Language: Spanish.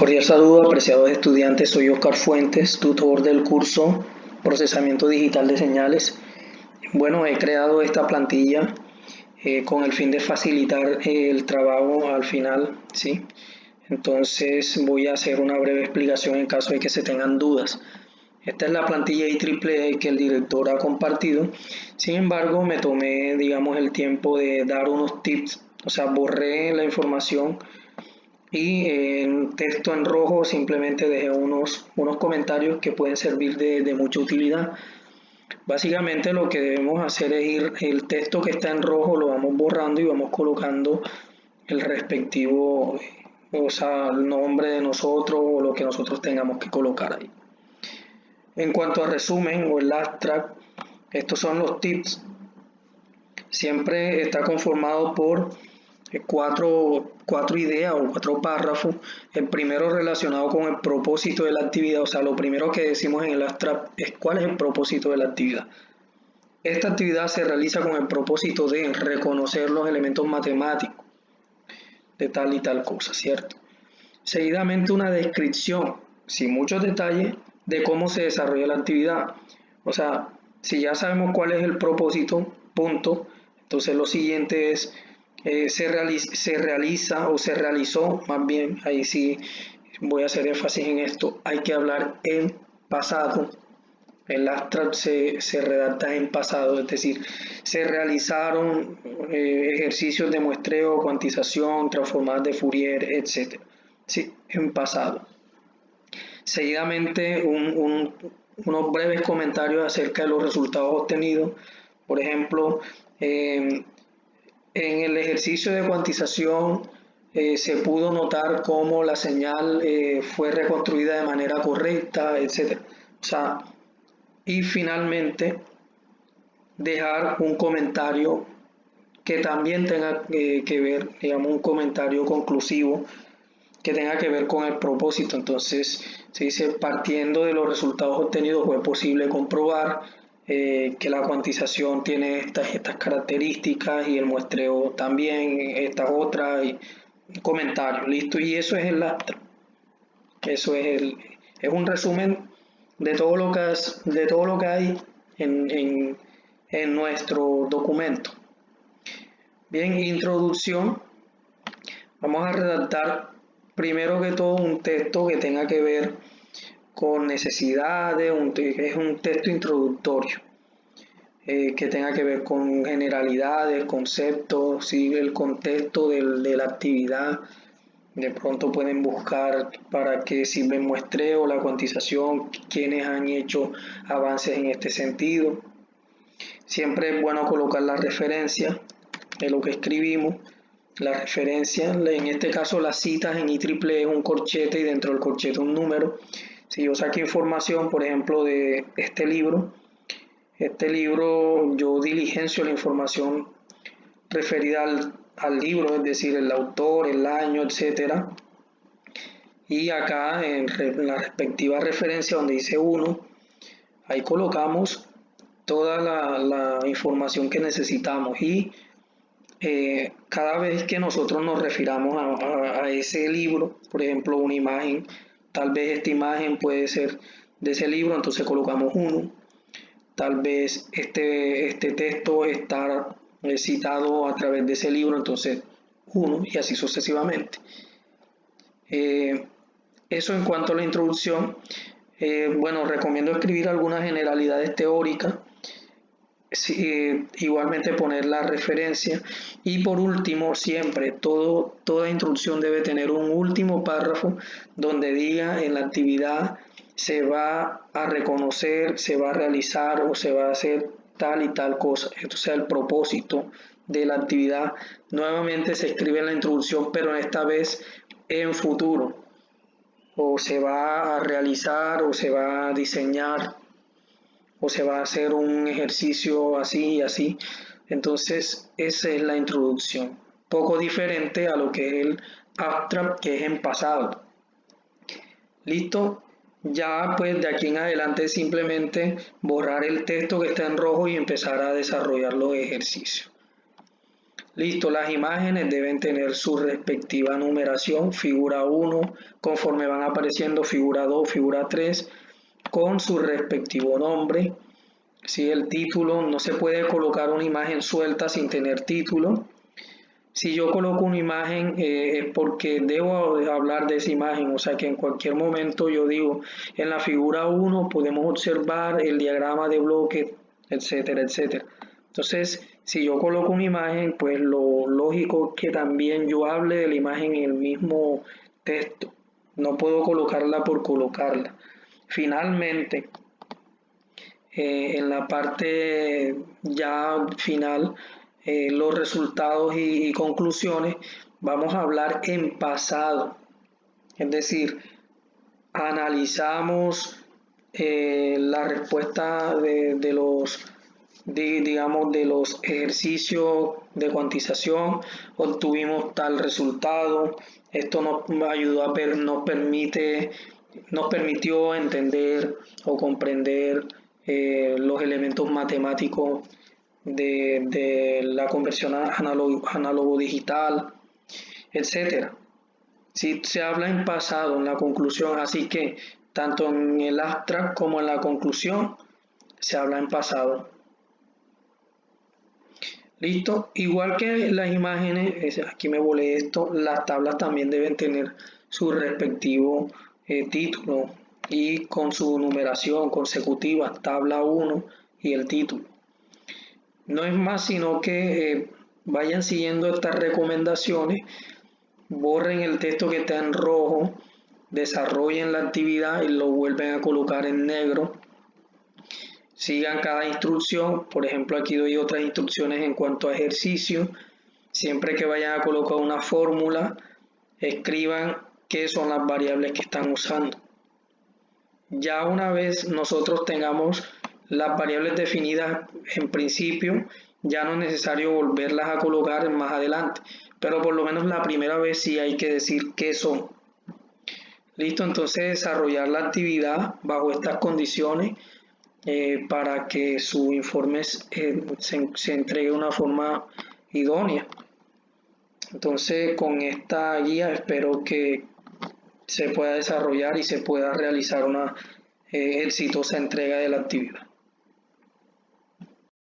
Cordial saludo, apreciados estudiantes. Soy Oscar Fuentes, tutor del curso Procesamiento Digital de Señales. Bueno, he creado esta plantilla con el fin de facilitar el trabajo al final, ¿sí? Entonces voy a hacer una breve explicación en caso de que se tengan dudas. Esta es la plantilla IEEE que el director ha compartido. Sin embargo, me tomé, digamos, el tiempo de dar unos tips, o sea, borré la información y en texto en rojo simplemente dejé unos comentarios que pueden servir de mucha utilidad. Básicamente lo que debemos hacer es ir, el texto que está en rojo lo vamos borrando y vamos colocando el respectivo, o sea, el nombre de nosotros o lo que nosotros tengamos que colocar ahí. En cuanto a resumen o el abstract, estos son los tips. Siempre está conformado por cuatro ideas o cuatro párrafos. El primero relacionado con el propósito de la actividad, o sea, lo primero que decimos en el abstract es cuál es el propósito de la actividad. Esta actividad se realiza con el propósito de reconocer los elementos matemáticos de tal y tal cosa, ¿cierto? Seguidamente una descripción, sin muchos detalles, de cómo se desarrolla la actividad. O sea, si ya sabemos cuál es el propósito, punto, entonces lo siguiente es se realiza o se realizó, más bien, ahí sí voy a hacer énfasis en esto, hay que hablar en pasado. El abstract se redacta en pasado, es decir, se realizaron ejercicios de muestreo, cuantización, transformadas de Fourier, etc. Sí, en pasado. Seguidamente, unos breves comentarios acerca de los resultados obtenidos. Por ejemplo, en el ejercicio de cuantización se pudo notar cómo la señal fue reconstruida de manera correcta, etc. O sea, y finalmente dejar un comentario que también tenga que ver, digamos, un comentario conclusivo que tenga que ver con el propósito. Entonces se dice, partiendo de los resultados obtenidos fue posible comprobar que la cuantización tiene estas características y el muestreo también estas otras, y comentarios, listo, y eso es el abstract. Eso es un resumen de todo lo que hay en nuestro documento. Bien, introducción. Vamos a redactar primero que todo un texto que tenga que ver con necesidades, es un texto introductorio, que tenga que ver con generalidades, conceptos, ¿sí? El contexto de la actividad. De pronto pueden buscar para qué sirve el muestreo, la cuantización, quiénes han hecho avances en este sentido. Siempre es bueno colocar la referencia de lo que escribimos. La referencia, en este caso las citas en IEEE es un corchete y dentro del corchete un número. Si yo saqué información, por ejemplo, de este libro yo diligencio la información referida al libro, es decir, el autor, el año, etcétera. Y acá en la respectiva referencia donde dice 1, ahí colocamos toda la información que necesitamos y cada vez que nosotros nos refiramos a ese libro, por ejemplo una imagen, tal vez esta imagen puede ser de ese libro, entonces colocamos 1, tal vez este texto está citado a través de ese libro, entonces 1 y así sucesivamente. Eso en cuanto a la introducción. Bueno, recomiendo escribir algunas generalidades teóricas, igualmente poner la referencia y por último siempre toda introducción debe tener un último párrafo donde diga en la actividad se va a reconocer, se va a realizar o se va a hacer tal y tal cosa. Esto sea el propósito de la actividad. Nuevamente se escribe en la introducción, pero esta vez en futuro, o se va a realizar o se va a diseñar o se va a hacer un ejercicio así y así. Entonces esa es la introducción, poco diferente a lo que es el abstract, que es en pasado. Listo, ya pues de aquí en adelante simplemente borrar el texto que está en rojo y empezar a desarrollar los ejercicios. Listo, las imágenes deben tener su respectiva numeración, figura 1, conforme van apareciendo figura 2, figura 3, con su respectivo nombre. Si el título, no se puede colocar una imagen suelta sin tener título. Si yo coloco una imagen es porque debo hablar de esa imagen, o sea que en cualquier momento yo digo, en la figura 1 podemos observar el diagrama de bloque, etcétera, etcétera. Entonces, si yo coloco una imagen, pues lo lógico es que también yo hable de la imagen en el mismo texto. No puedo colocarla por colocarla. Finalmente, en la parte ya final, los resultados y conclusiones, vamos a hablar en pasado. Es decir, analizamos la respuesta de los digamos de los ejercicios de cuantización, obtuvimos tal resultado. Esto nos ayudó a ver, nos permitió entender o comprender los elementos matemáticos de la conversión análogo digital, etcétera. Si se habla en pasado, en la conclusión, así que tanto en el abstract como en la conclusión se habla en pasado. Listo, igual que las imágenes, aquí me volé esto, las tablas también deben tener su respectivo título y con su numeración consecutiva, tabla 1 y el título. No es más sino que vayan siguiendo estas recomendaciones, borren el texto que está en rojo, desarrollen la actividad y lo vuelven a colocar en negro. Sigan cada instrucción, por ejemplo aquí doy otras instrucciones en cuanto a ejercicio. Siempre que vayan a colocar una fórmula, escriban qué son las variables que están usando. Ya una vez nosotros tengamos las variables definidas en principio, ya no es necesario volverlas a colocar más adelante, pero por lo menos la primera vez sí hay que decir qué son. Listo, entonces desarrollar la actividad bajo estas condiciones para que su informe se entregue de una forma idónea. Entonces con esta guía espero que se pueda desarrollar y se pueda realizar una exitosa entrega de la actividad.